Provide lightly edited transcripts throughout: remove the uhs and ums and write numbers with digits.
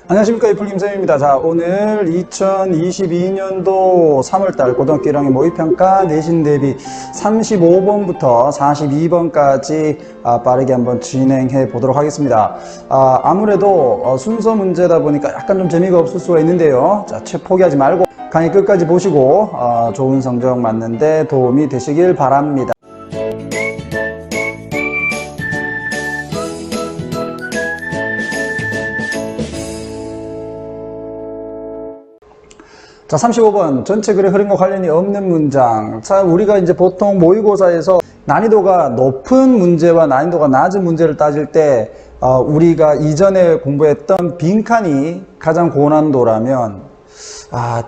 안녕하십니까, 이풀 김쌤입니다. 자, 오늘 2022년도 3월달 고등학교 1학년 모의평가 내신 대비 35번부터 42번까지 빠르게 한번 진행해 보도록 하겠습니다. 아무래도 순서 문제다 보니까 약간 좀 재미가 없을 수가 있는데요. 자, 포기하지 말고 강의 끝까지 보시고 좋은 성적 맞는데 도움이 되시길 바랍니다. 자, 35번 전체 글의 흐름과 관련이 없는 문장. 자, 우리가 이제 보통 모의고사에서 난이도가 높은 문제와 난이도가 낮은 문제를 따질 때 우리가 이전에 공부했던 빈칸이 가장 고난도라면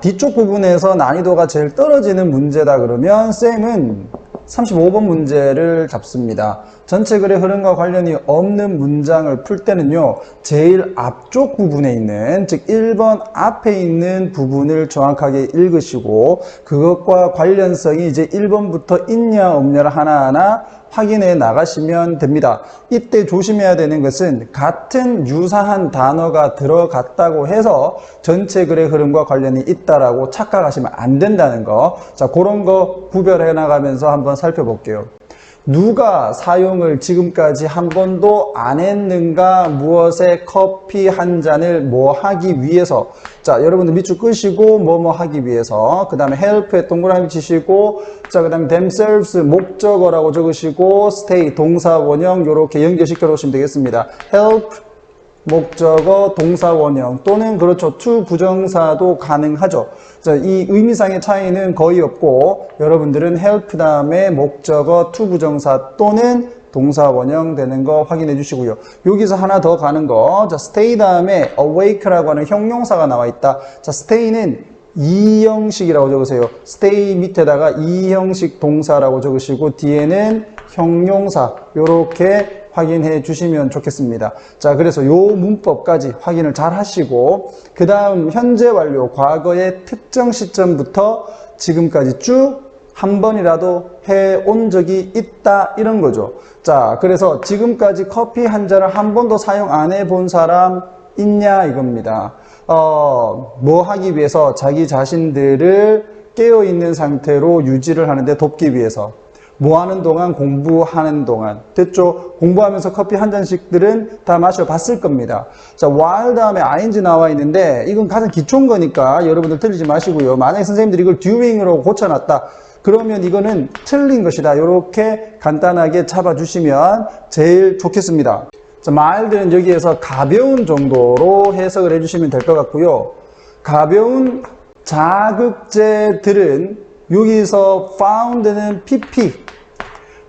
뒤쪽 부분에서 난이도가 제일 떨어지는 문제다 그러면 쌤은 35번 문제를 잡습니다. 전체 글의 흐름과 관련이 없는 문장을 풀 때는요, 제일 앞쪽 부분에 있는, 즉 1번 앞에 있는 부분을 정확하게 읽으시고 그것과 관련성이 이제 1번부터 있냐 없냐를 하나하나 확인해 나가시면 됩니다. 이때 조심해야 되는 것은 같은 유사한 단어가 들어갔다고 해서 전체 글의 흐름과 관련이 있다라고 착각하시면 안 된다는 거. 자, 그런 거 구별해 나가면서 한번 살펴볼게요. 누가 사용을 지금까지 한 번도 안 했는가? 무엇에 커피 한 잔을 뭐 하기 위해서. 자, 여러분들 밑줄 끄시고 뭐뭐 하기 위해서. 그 다음에 help에 동그라미 치시고, 자, 그 다음에 themselves 목적어라고 적으시고, stay 동사 원형 요렇게 연결시켜 놓으시면 되겠습니다. help 목적어 동사 원형 또는 그렇죠 to 부정사도 가능하죠. 자, 이 의미상의 차이는 거의 없고 여러분들은 help 다음에 목적어 to 부정사 또는 동사 원형 되는 거 확인해 주시고요. 여기서 하나 더 가는 거. 자, stay 다음에 awake라고 하는 형용사가 나와 있다. 자, stay는 이형식이라고 적으세요. stay 밑에다가 이형식 동사라고 적으시고 뒤에는 형용사 요렇게 확인해 주시면 좋겠습니다. 자, 그래서 요 문법까지 확인을 잘 하시고 그 다음 현재 완료 과거의 특정 시점부터 지금까지 쭉 한 번이라도 해온 적이 있다 이런 거죠. 자, 그래서 지금까지 커피 한 잔을 한 번도 사용 안 해본 사람 있냐 이겁니다. 뭐 하기 위해서 자기 자신들을 깨어있는 상태로 유지를 하는데 돕기 위해서 뭐 하는 동안? 공부하는 동안. 됐죠? 공부하면서 커피 한 잔씩들은 다 마셔봤을 겁니다. 자, while 다음에 ing 나와 있는데 이건 가장 기초인 거니까 여러분들 틀리지 마시고요. 만약에 선생님들이 이걸 during으로 고쳐놨다. 그러면 이거는 틀린 것이다. 이렇게 간단하게 잡아주시면 제일 좋겠습니다. 자, mild는 여기에서 가벼운 정도로 해석을 해주시면 될 것 같고요. 가벼운 자극제들은 여기서 found는 pp,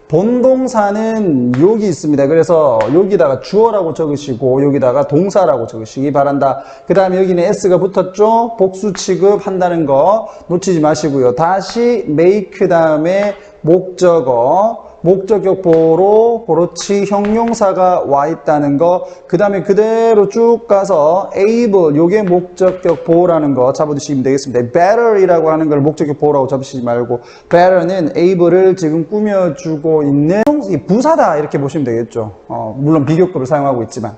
본동사는 여기 있습니다. 그래서 여기다가 주어라고 적으시고 여기다가 동사라고 적으시기 바란다. 그 다음에 여기는 s가 붙었죠. 복수 취급한다는 거 놓치지 마시고요. 다시 make 다음에 목적어, 목적격 보호로 그렇지 형용사가 와 있다는 거. 그 다음에 그대로 쭉 가서 able 요게 목적격 보호라는 거 잡아두시면 되겠습니다. better이라고 하는 걸 목적격 보호라고 잡으시지 말고 better는 able을 지금 꾸며주고 있는 부사다 이렇게 보시면 되겠죠. 물론 비교급을 사용하고 있지만.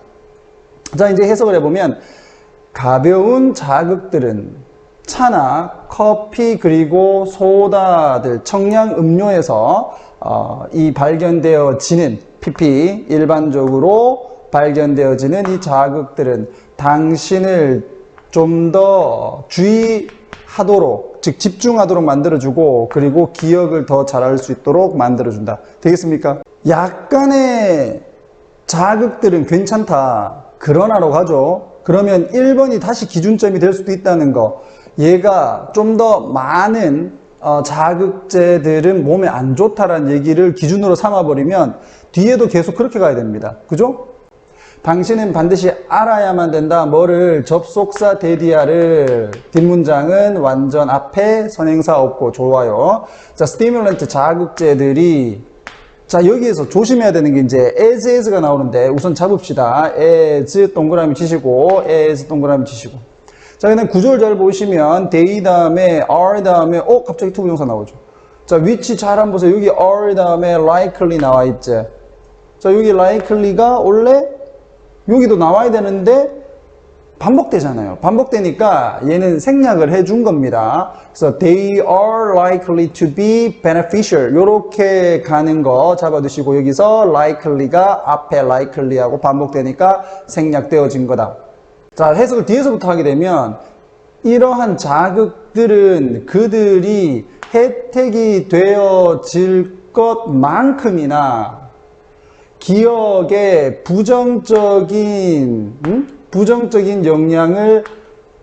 자, 이제 해석을 해보면 가벼운 자극들은 차나 커피 그리고 소다들 청량 음료에서 이 발견되어지는 PP 일반적으로 발견되어지는 이 자극들은 당신을 좀 더 주의하도록 즉 집중하도록 만들어주고 그리고 기억을 더 잘할 수 있도록 만들어준다. 되겠습니까? 약간의 자극들은 괜찮다. 그러나로 가죠. 그러면 1번이 다시 기준점이 될 수도 있다는 거. 얘가 좀 더 많은 자극제들은 몸에 안 좋다라는 얘기를 기준으로 삼아버리면 뒤에도 계속 그렇게 가야 됩니다. 그죠? 당신은 반드시 알아야만 된다. 뭐를? 접속사 대디아를. 뒷문장은 완전 앞에 선행사 없고 좋아요. 자, 스티뮬런트 자극제들이 자, 여기에서 조심해야 되는 게 이제 as가 나오는데 우선 잡읍시다. as 동그라미 치시고 as 동그라미 치시고. 자, 그다음 구조를 잘 보시면 they 다음에 are 다음에 갑자기 to 부정사 나오죠. 자, 위치 잘 한번 보세요. 여기 are 다음에 likely 나와 있죠. 자, 여기 likely가 원래 여기도 나와야 되는데 반복되잖아요. 반복되니까 얘는 생략을 해준 겁니다. 그래서 they are likely to be beneficial 요렇게 가는 거 잡아두시고 여기서 likely가 앞에 likely하고 반복되니까 생략되어진 거다. 자, 해석을 뒤에서부터 하게 되면 이러한 자극들은 그들이 혜택이 되어질 것만큼이나 기억에 부정적인 영향을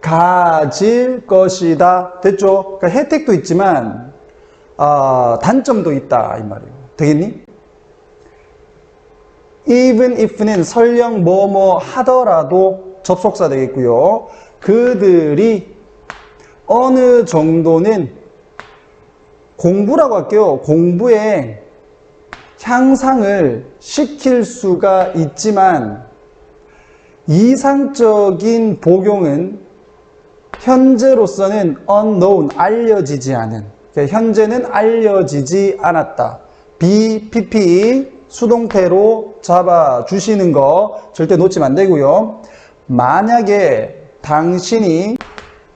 가질 것이다. 됐죠? 그러니까 혜택도 있지만 단점도 있다 이 말이에요. 되겠니? even if는 설령 뭐뭐 하더라도 접속사 되겠고요. 그들이 어느 정도는 공부라고 할게요. 공부에 향상을 시킬 수가 있지만 이상적인 복용은 현재로서는 unknown, 알려지지 않은. 그러니까 현재는 알려지지 않았다. BPP 수동태로 잡아주시는 거 절대 놓치면 안 되고요. 만약에 당신이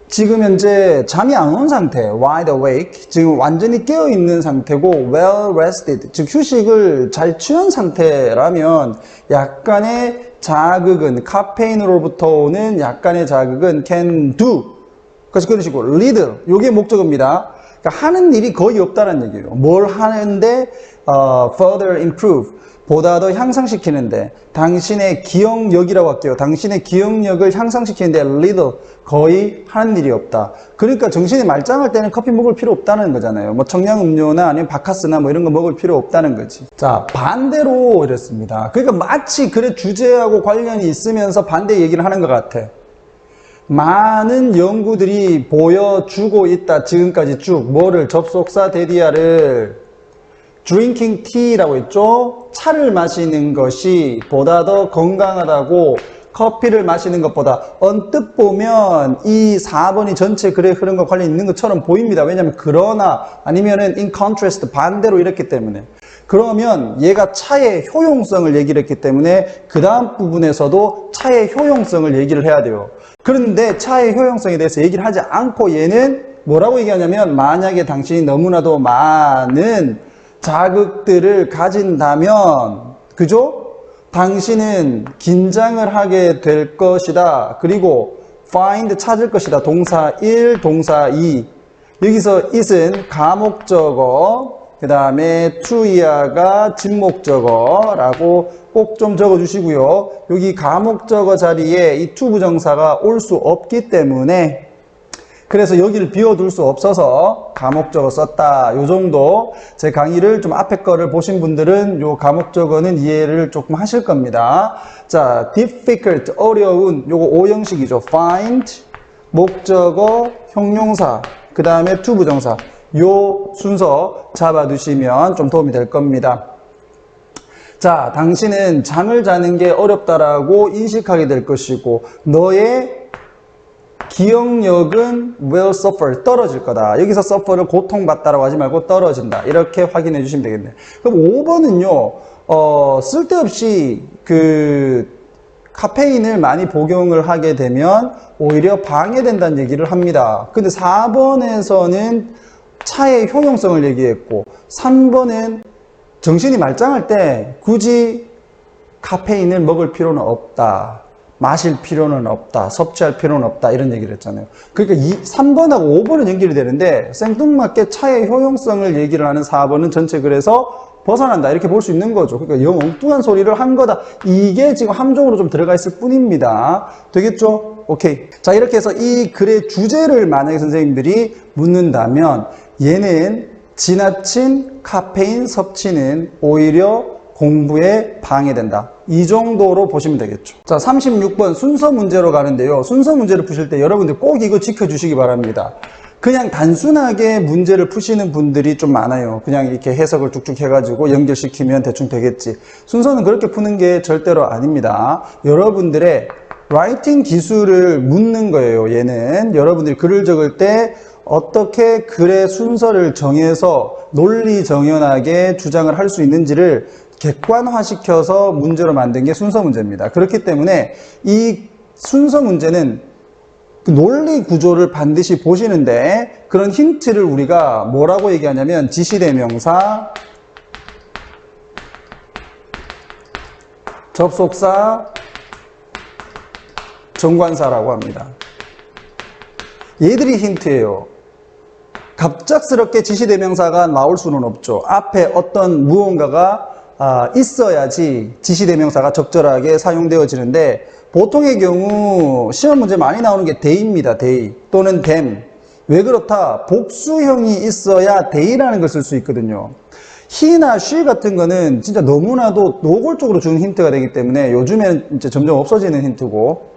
지금 현재 잠이 안 온 상태, wide awake, 지금 완전히 깨어있는 상태고 well rested, 즉 휴식을 잘 취한 상태라면 약간의 자극은, 카페인으로부터 오는 약간의 자극은 can do, 그런 식으로 little, 요게 목적어입니다. 그러니까 하는 일이 거의 없다는 얘기예요. 뭘 하는데 further improve, 보다 더 향상시키는데, 당신의 기억력이라고 할게요. 당신의 기억력을 향상시키는데 little, 거의 하는 일이 없다. 그러니까 정신이 말짱할 때는 커피 먹을 필요 없다는 거잖아요. 뭐 청량음료나 아니면 바카스나 뭐 이런 거 먹을 필요 없다는 거지. 자, 반대로 이랬습니다. 그러니까 마치 그래 주제하고 관련이 있으면서 반대 얘기를 하는 것 같아. 많은 연구들이 보여주고 있다. 지금까지 쭉 뭐를, 접속사 데디아를 drinking tea라고 했죠. 차를 마시는 것이 보다 더 건강하다고 커피를 마시는 것보다. 언뜻 보면 이 4번이 전체 글에 흐름과 관련이 있는 것처럼 보입니다. 왜냐하면 그러나 아니면은 in contrast, 반대로 이랬기 때문에. 그러면 얘가 차의 효용성을 얘기를 했기 때문에 그 다음 부분에서도 차의 효용성을 얘기를 해야 돼요. 그런데 차의 효용성에 대해서 얘기를 하지 않고 얘는 뭐라고 얘기하냐면, 만약에 당신이 너무나도 많은 자극들을 가진다면, 그죠? 당신은 긴장을 하게 될 것이다. 그리고 find, 찾을 것이다. 동사 1, 동사 2. 여기서 it은 가목적어, 그 다음에 to 이하가 진목적어라고 꼭 좀 적어주시고요. 여기 가목적어 자리에 이 to 부정사가 올 수 없기 때문에, 그래서 여기를 비워둘 수 없어서 가목적어 썼다. 요 정도. 제 강의를 좀 앞에 거를 보신 분들은 요 가목적어는 이해를 조금 하실 겁니다. 자, difficult, 어려운, 요거 오형식이죠. find, 목적어, 형용사, 그 다음에 to 부정사. 요 순서 잡아두시면 좀 도움이 될 겁니다. 자, 당신은 잠을 자는 게 어렵다라고 인식하게 될 것이고, 너의 기억력은 will suffer, 떨어질 거다. 여기서 suffer를 고통받다라고 하지 말고 떨어진다. 이렇게 확인해 주시면 되겠네요. 그럼 5번은요, 쓸데없이 카페인을 많이 복용을 하게 되면 오히려 방해된다는 얘기를 합니다. 근데 4번에서는 차의 효용성을 얘기했고, 3번은 정신이 말짱할 때 굳이 카페인을 먹을 필요는 없다. 마실 필요는 없다. 섭취할 필요는 없다. 이런 얘기를 했잖아요. 그러니까 3번하고 5번은 연결이 되는데 생뚱맞게 차의 효용성을 얘기를 하는 4번은 전체 글에서 벗어난다. 이렇게 볼 수 있는 거죠. 그러니까 영 엉뚱한 소리를 한 거다. 이게 지금 함정으로 좀 들어가 있을 뿐입니다. 되겠죠? 오케이. 자, 이렇게 해서 이 글의 주제를 만약에 선생님들이 묻는다면, 얘는 지나친 카페인 섭취는 오히려 공부에 방해된다. 이 정도로 보시면 되겠죠. 자, 36번 순서 문제로 가는데요. 순서 문제를 푸실 때 여러분들 꼭 이거 지켜주시기 바랍니다. 그냥 단순하게 문제를 푸시는 분들이 좀 많아요. 그냥 이렇게 해석을 쭉쭉 해가지고 연결시키면 대충 되겠지. 순서는 그렇게 푸는 게 절대로 아닙니다. 여러분들의 라이팅 기술을 묻는 거예요. 얘는 여러분들이 글을 적을 때 어떻게 글의 순서를 정해서 논리정연하게 주장을 할 수 있는지를 객관화시켜서 문제로 만든 게 순서 문제입니다. 그렇기 때문에 이 순서 문제는 그 논리 구조를 반드시 보시는데 그런 힌트를 우리가 뭐라고 얘기하냐면 지시대명사, 접속사, 정관사라고 합니다. 얘들이 힌트예요. 갑작스럽게 지시대명사가 나올 수는 없죠. 앞에 어떤 무언가가 있어야지 지시대명사가 적절하게 사용되어지는데 보통의 경우 시험 문제 많이 나오는 게 they입니다. they 또는 them. 왜 그렇다? 복수형이 있어야 they라는 걸 쓸 수 있거든요. he나 she 같은 거는 진짜 너무나도 노골적으로 주는 힌트가 되기 때문에 요즘에는 이제 점점 없어지는 힌트고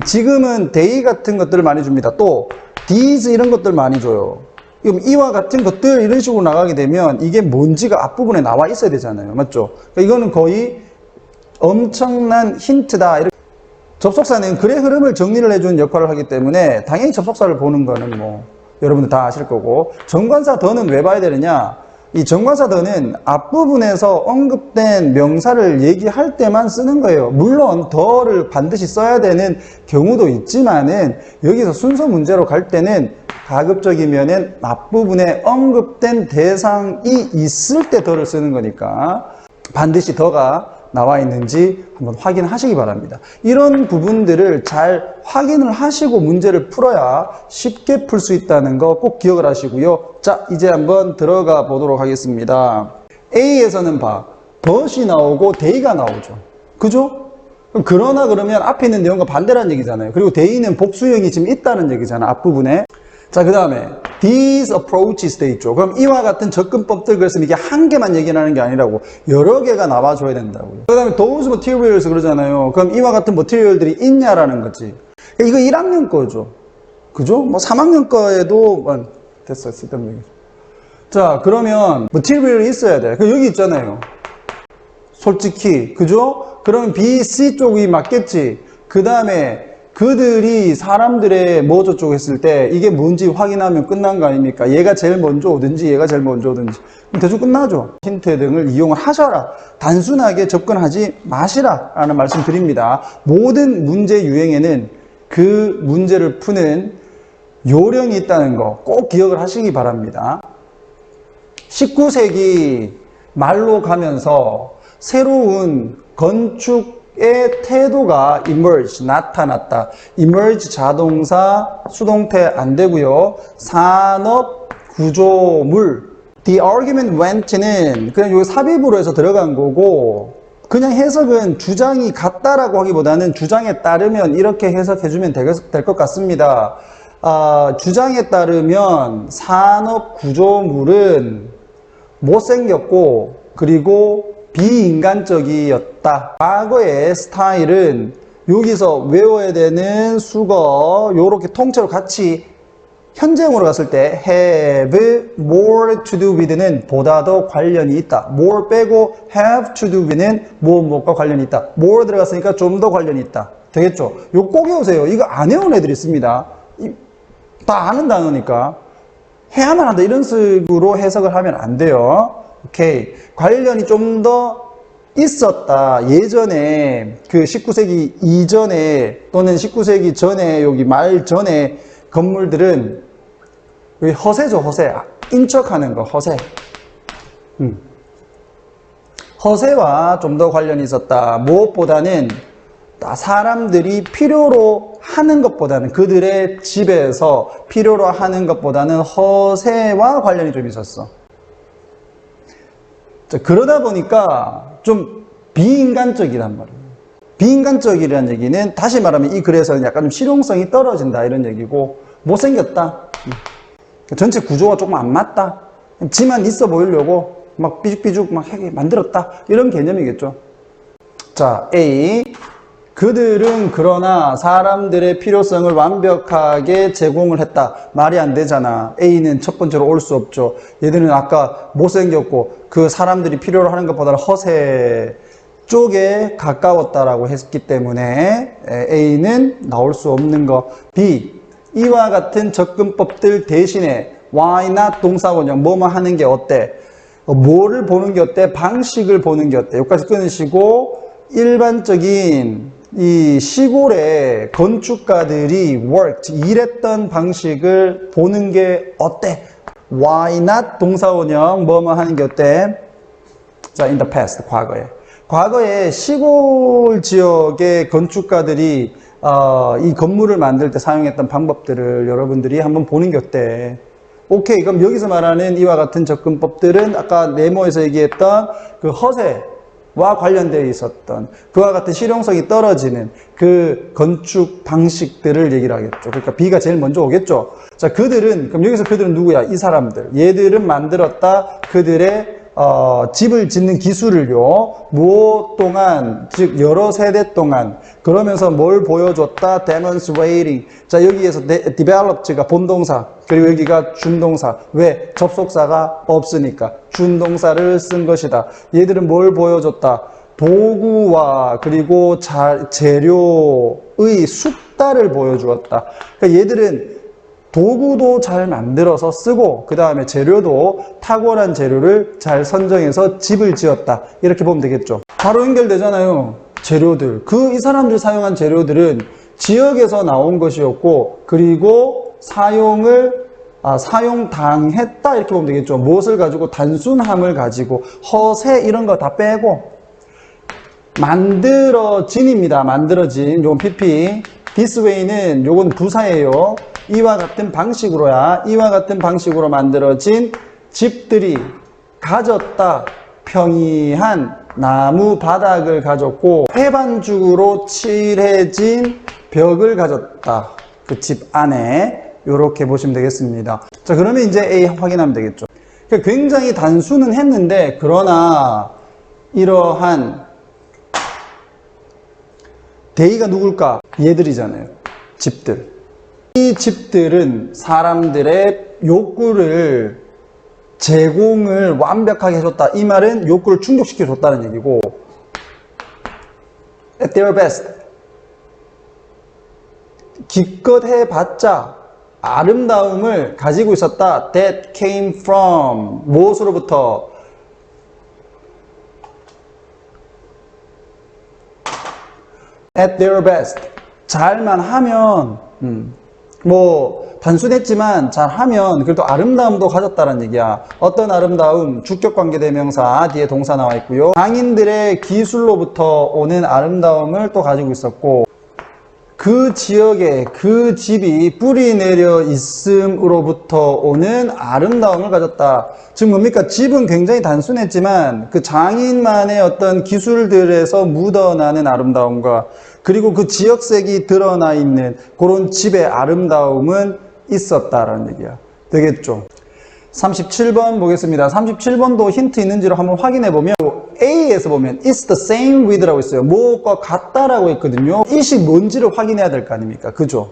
지금은 they 같은 것들을 많이 줍니다. 또 these 이런 것들 많이 줘요. 그럼 이와 같은 것들 이런 식으로 나가게 되면 이게 뭔지가 앞부분에 나와 있어야 되잖아요. 맞죠? 그러니까 이거는 거의 엄청난 힌트다. 접속사는 글의 흐름을 정리를 해주는 역할을 하기 때문에 당연히 접속사를 보는 거는 뭐 여러분들 다 아실 거고 정관사 더는 왜 봐야 되느냐? 이 정관사 더는 앞부분에서 언급된 명사를 얘기할 때만 쓰는 거예요. 물론 더를 반드시 써야 되는 경우도 있지만은 여기서 순서 문제로 갈 때는 가급적이면은 앞부분에 언급된 대상이 있을 때 더를 쓰는 거니까 반드시 더가 나와 있는지 한번 확인하시기 바랍니다. 이런 부분들을 잘 확인을 하시고 문제를 풀어야 쉽게 풀 수 있다는 거 꼭 기억을 하시고요. 자, 이제 한번 들어가 보도록 하겠습니다. A에서는 but이 나오고 they가 나오죠. 그죠? 그러나 그러면 앞에 있는 내용과 반대라는 얘기잖아요. 그리고 they는 복수형이 지금 있다는 얘기잖아, 앞부분에. 자, 그 다음에 these approaches 돼 있죠. 그럼 이와 같은 접근법들 그랬으면 이게 한 개만 얘기하는 게 아니라고 여러 개가 나와줘야 된다고요. 그 다음에 those materials 그러잖아요. 그럼 이와 같은 머티리얼들이 있냐라는 거지. 이거 1학년 거죠. 그죠? 뭐 3학년 거에도 됐어, 쓸데없는 얘기. 자, 그러면 머티리얼이 있어야 돼. 여기 있잖아요. 솔직히 그죠? 그러면 B, C 쪽이 맞겠지. 그 다음에 그들이 사람들의 뭐 저쪽 했을 때 이게 뭔지 확인하면 끝난 거 아닙니까? 얘가 제일 먼저 오든지 얘가 제일 먼저 오든지 그럼 대충 끝나죠. 힌트 등을 이용을 하셔라. 단순하게 접근하지 마시라 라는 말씀 드립니다. 모든 문제 유형에는 그 문제를 푸는 요령이 있다는 거 꼭 기억을 하시기 바랍니다. 19세기 말로 가면서 새로운 건축의 태도가 emerge, 나타났다. emerge 자동사, 수동태 안 되고요. 산업 구조물. The argument went는 그냥 여기 삽입으로 해서 들어간 거고 그냥 해석은 주장이 같다라고 하기보다는 주장에 따르면 이렇게 해석해주면 될 것 같습니다. 주장에 따르면 산업 구조물은 못생겼고 그리고 비인간적이었다. 과거의 스타일은 여기서 외워야 되는 수거 요렇게 통째로 같이 현재형으로 갔을 때 have more to do with는 보다 더 관련이 있다. more 빼고 have to do with는 무엇과 관련이 있다. more 들어갔으니까 좀 더 관련이 있다. 되겠죠? 요 꼭 외우세요. 이거 안 외운 애들이 있습니다. 다 아는 단어니까 해야만 한다 이런 식으로 해석을 하면 안 돼요. 오케이. 관련이 좀 더 있었다. 예전에 그 19세기 이전에 또는 19세기 전에 여기 말 전에 건물들은 여기 허세죠, 허세. 인척하는 거, 허세. 허세와 좀 더 관련이 있었다. 무엇보다는 사람들이 필요로 하는 것보다는 그들의 집에서 필요로 하는 것보다는 허세와 관련이 좀 있었어. 자, 그러다 보니까 좀 비인간적이란 말이에요. 비인간적이라는 얘기는 다시 말하면 이 글에서는 약간 좀 실용성이 떨어진다 이런 얘기고 못생겼다. 전체 구조가 조금 안 맞다. 지만 있어 보이려고 막 삐죽삐죽 막 만들었다. 이런 개념이겠죠. 자, A. 그들은 그러나 사람들의 필요성을 완벽하게 제공을 했다. 말이 안 되잖아. A는 첫 번째로 올 수 없죠. 얘들은 아까 못생겼고 그 사람들이 필요로 하는 것보다는 허세 쪽에 가까웠다라고 했기 때문에 A는 나올 수 없는 거. B. 이와 같은 접근법들 대신에 why not 동사원형 뭐뭐 하는 게 어때? 뭐를 보는 게 어때? 방식을 보는 게 어때? 여기까지 끊으시고 일반적인 이 시골의 건축가들이 worked, 일했던 방식을 보는 게 어때? Why not? 동사원형 뭐뭐 하는 게 어때? 자, in the past, 과거에 시골 지역의 건축가들이 이 건물을 만들 때 사용했던 방법들을 여러분들이 한번 보는 게 어때? 오케이, 그럼 여기서 말하는 이와 같은 접근법들은 아까 네모에서 얘기했던 그 허세와 관련되어 있었던 그와 같은 실용성이 떨어지는 그 건축 방식들을 얘기를 하겠죠. 그러니까 B가 제일 먼저 오겠죠. 자, 그럼 여기서 그들은 누구야? 이 사람들. 얘들은 만들었다. 그들의 집을 짓는 기술을요, 무엇 동안, 즉, 여러 세대 동안, 그러면서 뭘 보여줬다? demonstrating. 자, 여기에서 developed가 본동사, 그리고 여기가 준동사. 왜? 접속사가 없으니까. 준동사를 쓴 것이다. 얘들은 뭘 보여줬다? 도구와, 그리고 재료의 숙달을 보여주었다. 그러니까 얘들은 도구도 잘 만들어서 쓰고 그 다음에 재료도 탁월한 재료를 잘 선정해서 집을 지었다. 이렇게 보면 되겠죠. 바로 연결되잖아요. 재료들. 이 사람들 사용한 재료들은 지역에서 나온 것이었고 그리고 사용당했다. 이렇게 보면 되겠죠. 무엇을 가지고? 단순함을 가지고 허세 이런 거 다 빼고 만들어진입니다. 만들어진. 요건 PP. This way는 요건 부사예요. 이와 같은 방식으로 만들어진 집들이 가졌다. 평이한 나무 바닥을 가졌고 해반죽으로 칠해진 벽을 가졌다. 그 집 안에 이렇게 보시면 되겠습니다. 자, 그러면 이제 A 확인하면 되겠죠. 굉장히 단수는 했는데 그러나 이러한 대의가 누굴까? 얘들이잖아요. 집들. 이 집들은 사람들의 욕구를 제공을 완벽하게 해줬다. 이 말은 욕구를 충족시켜줬다는 얘기고 at their best 기껏 해봤자 아름다움을 가지고 있었다. that came from 무엇으로부터? at their best 잘만 하면 단순했지만 잘하면 그래도 아름다움도 가졌다는 얘기야. 어떤 아름다움? 주격관계대명사 뒤에 동사 나와 있고요. 장인들의 기술로부터 오는 아름다움을 또 가지고 있었고 그 지역에 그 집이 뿌리 내려 있음으로부터 오는 아름다움을 가졌다. 즉 뭡니까? 집은 굉장히 단순했지만 그 장인만의 어떤 기술들에서 묻어나는 아름다움과 그리고 그 지역색이 드러나 있는 그런 집의 아름다움은 있었다라는 얘기야. 되겠죠? 37번 보겠습니다. 37번도 힌트 있는지를 한번 확인해 보면 A에서 보면 It's the same with라고 있어요. 뭐가 같다라고 있거든요. it이 뭔지를 확인해야 될 거 아닙니까? 그죠?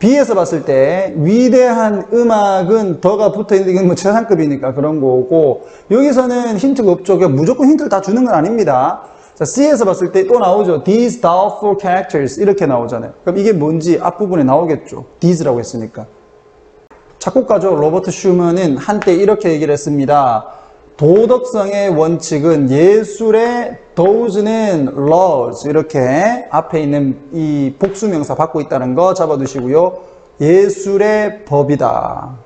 B에서 봤을 때 위대한 음악은 더가 붙어있는 게 뭐 최상급이니까 그런 거고 여기서는 힌트가 없죠. 무조건 힌트를 다 주는 건 아닙니다. 자, C에서 봤을 때 또 나오죠. These doubtful characters 이렇게 나오잖아요. 그럼 이게 뭔지 앞부분에 나오겠죠. These라고 했으니까. 작곡가죠. 로버트 슈먼은 한때 이렇게 얘기를 했습니다. 도덕성의 원칙은 예술의 those는 laws 이렇게 앞에 있는 이 복수명사 받고 있다는 거 잡아두시고요. 예술의 법이다.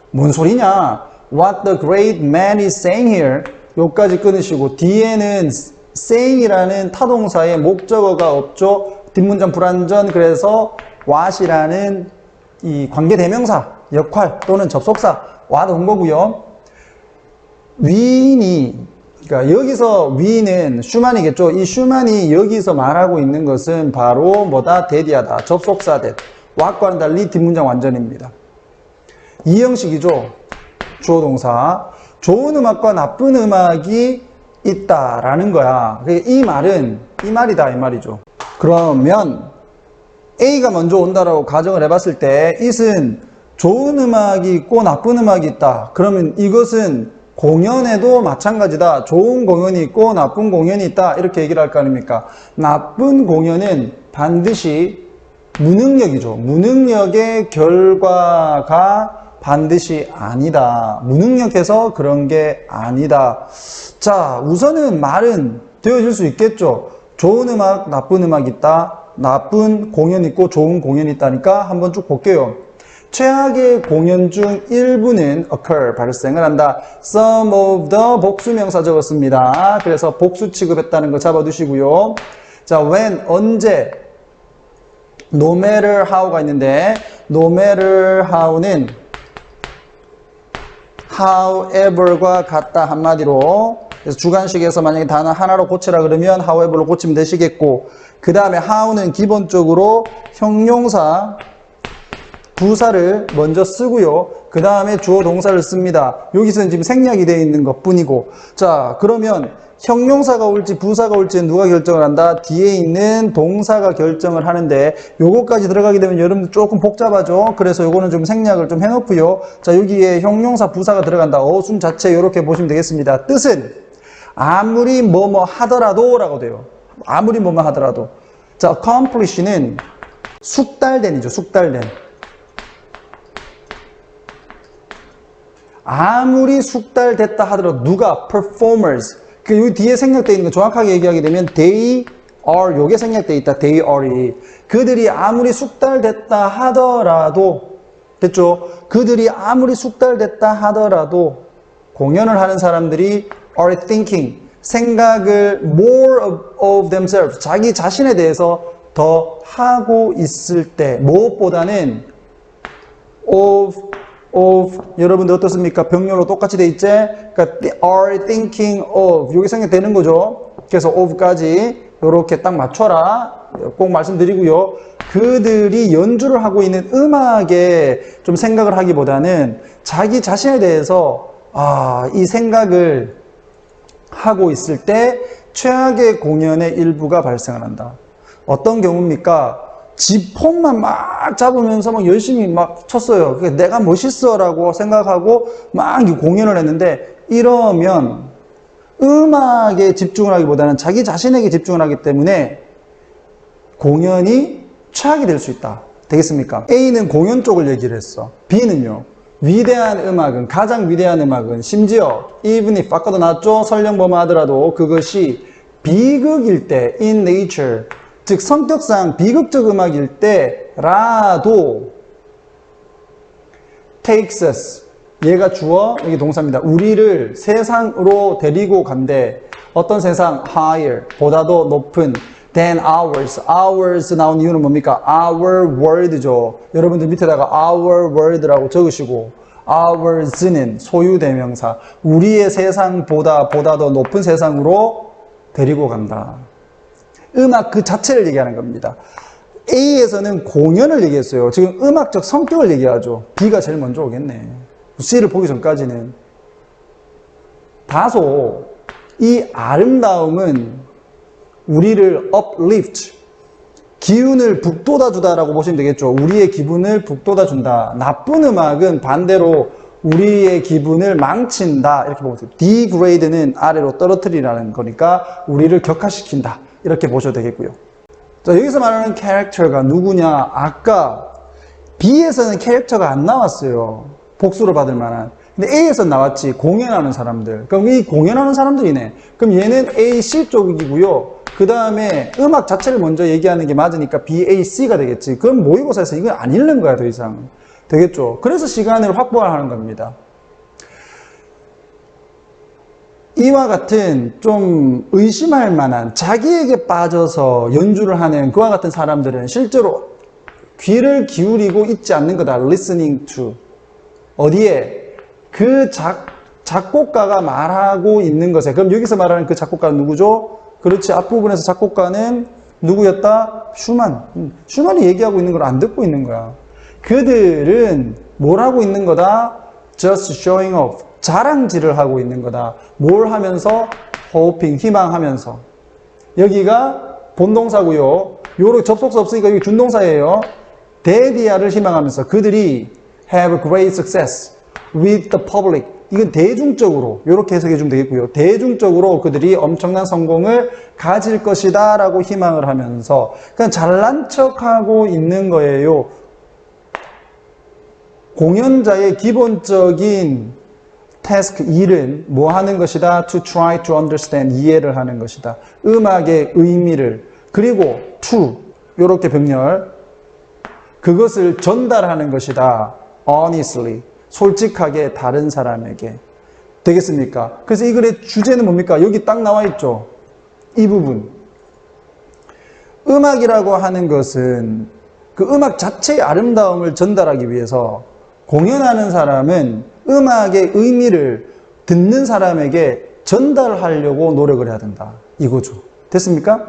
뭔 소리냐? What the great man is saying here 요까지 끊으시고 뒤에는 saying이라는 타동사의 목적어가 없죠. 뒷문장 불완전. 그래서 what이라는 이 관계대명사 역할 또는 접속사 what 온 거고요. 위인이 그러니까 여기서 위인은 슈만이겠죠. 이 슈만이 여기서 말하고 있는 것은 바로 뭐다? 대디하다. 접속사 that. what과는 달리 뒷문장 완전입니다. 이 형식이죠. 주어 동사. 좋은 음악과 나쁜 음악이 있다라는 거야. 이 말은 이 말이다 이 말이죠. 그러면 A가 먼저 온다라고 가정을 해봤을 때 it은 좋은 음악이 있고 나쁜 음악이 있다. 그러면 이것은 공연에도 마찬가지다. 좋은 공연이 있고 나쁜 공연이 있다. 이렇게 얘기를 할 거 아닙니까? 나쁜 공연은 반드시 무능력이죠. 무능력의 결과가 반드시 아니다. 무능력해서 그런 게 아니다. 자, 우선은 말은 되어질 수 있겠죠. 좋은 음악, 나쁜 음악 있다. 나쁜 공연 있고 좋은 공연 있다니까 한번 쭉 볼게요. 최악의 공연 중 일부는 occur, 발생을 한다. Some of the 복수명사 적었습니다. 그래서 복수 취급했다는 거 잡아두시고요. 자, when, 언제, no matter how가 있는데 no matter how는 however과 같다 한마디로. 그래서 주관식에서 만약에 단어 하나로 고치라 그러면 however로 고치면 되시겠고, 그 다음에 how는 기본적으로 형용사 부사를 먼저 쓰고요. 그 다음에 주어 동사를 씁니다. 여기서는 지금 생략이 되어 있는 것 뿐이고. 자, 그러면 형용사가 올지 부사가 올지는 누가 결정을 한다? 뒤에 있는 동사가 결정을 하는데, 요거까지 들어가게 되면 여러분들 조금 복잡하죠? 그래서 요거는 좀 생략을 좀 해놓고요. 자, 여기에 형용사 부사가 들어간다. 어순 자체 이렇게 보시면 되겠습니다. 뜻은 아무리 뭐뭐 하더라도 라고 돼요. 아무리 뭐뭐 하더라도. 자, accomplish는 숙달된이죠. 숙달된. 아무리 숙달됐다 하더라도 누가? performers. 그 여기 뒤에 생략되어 있는 거 정확하게 얘기하게 되면 they are, 요게 생략되어 있다. they are이. 그들이 아무리 숙달됐다 하더라도, 됐죠? 그들이 아무리 숙달됐다 하더라도 공연을 하는 사람들이 are thinking, 생각을 more of themselves, 자기 자신에 대해서 더 하고 있을 때, 무엇보다는 of, 여러분들 어떻습니까? 병렬로 똑같이 돼 있지? 그러니까 are thinking of, 여기 생략되는 거죠. 그래서 of까지 이렇게 딱 맞춰라. 꼭 말씀드리고요. 그들이 연주를 하고 있는 음악에 좀 생각을 하기보다는 자기 자신에 대해서 이 생각을 하고 있을 때 최악의 공연의 일부가 발생을 한다. 어떤 경우입니까? 지폰만 막 잡으면서 막 열심히 막 쳤어요. 내가 멋있어 라고 생각하고 막 공연을 했는데, 이러면 음악에 집중을 하기보다는 자기 자신에게 집중을 하기 때문에 공연이 최악이 될 수 있다. 되겠습니까? A는 공연 쪽을 얘기를 했어. B는요. 위대한 음악은, 가장 위대한 음악은, 심지어 even if 아까도 나왔죠? 설령범하더라도 그것이 비극일 때, in nature, 즉 성격상 비극적 음악일 때라도 takes us, 얘가 주어, 여기 동사입니다. 우리를 세상으로 데리고 간대. 어떤 세상? higher, 보다도 높은, than ours. ours 나온 이유는 뭡니까? our world죠. 여러분들 밑에다가 our world라고 적으시고, ours는 소유대명사, 우리의 세상보다 더 높은 세상으로 데리고 간다. 음악 그 자체를 얘기하는 겁니다. A에서는 공연을 얘기했어요. 지금 음악적 성격을 얘기하죠. B가 제일 먼저 오겠네. C를 보기 전까지는. 다소 이 아름다움은 우리를 uplift, 기운을 북돋아주다라고 보시면 되겠죠. 우리의 기분을 북돋아준다. 나쁜 음악은 반대로 우리의 기분을 망친다. 이렇게 보면 돼요. degrade는 아래로 떨어뜨리라는 거니까 우리를 격하시킨다. 이렇게 보셔도 되겠고요. 자, 여기서 말하는 캐릭터가 누구냐? 아까 B에서는 캐릭터가 안 나왔어요. 복수를 받을 만한. 근데 A에서 나왔지. 공연하는 사람들. 그럼 이 공연하는 사람들이네. 그럼 얘는 A, C 쪽이고요. 그 다음에 음악 자체를 먼저 얘기하는 게 맞으니까 B, A, C가 되겠지. 그럼 모의고사에서 이건 안 읽는 거야, 더 이상. 되겠죠. 그래서 시간을 확보하는 겁니다. 이와 같은 좀 의심할 만한, 자기에게 빠져서 연주를 하는 그와 같은 사람들은 실제로 귀를 기울이고 있지 않는 거다. listening to. 어디에? 그 작곡가가 말하고 있는 것에. 그럼 여기서 말하는 그 작곡가는 누구죠? 그렇지. 앞부분에서 작곡가는 누구였다? 슈만. 슈만이 얘기하고 있는 걸 안 듣고 있는 거야. 그들은 뭘 하고 있는 거다? just showing off. 자랑질을 하고 있는 거다. 뭘 하면서? hoping, 희망하면서. 여기가 본동사고요. 요렇게 접속사 없으니까 여기 준동사예요. 대디아를 희망하면서 그들이 have great success with the public. 이건 대중적으로 이렇게 해석해 주면 되겠고요. 대중적으로 그들이 엄청난 성공을 가질 것이다 라고 희망을 하면서 그냥 잘난 척하고 있는 거예요. 공연자의 기본적인 task, 일은 뭐 하는 것이다? to try to understand, 이해를 하는 것이다. 음악의 의미를, 그리고 to, 요렇게 병렬, 그것을 전달하는 것이다. honestly, 솔직하게 다른 사람에게. 되겠습니까? 그래서 이 글의 주제는 뭡니까? 여기 딱 나와 있죠. 이 부분. 음악이라고 하는 것은 그 음악 자체의 아름다움을 전달하기 위해서 공연하는 사람은 음악의 의미를 듣는 사람에게 전달하려고 노력을 해야 된다. 이거죠. 됐습니까?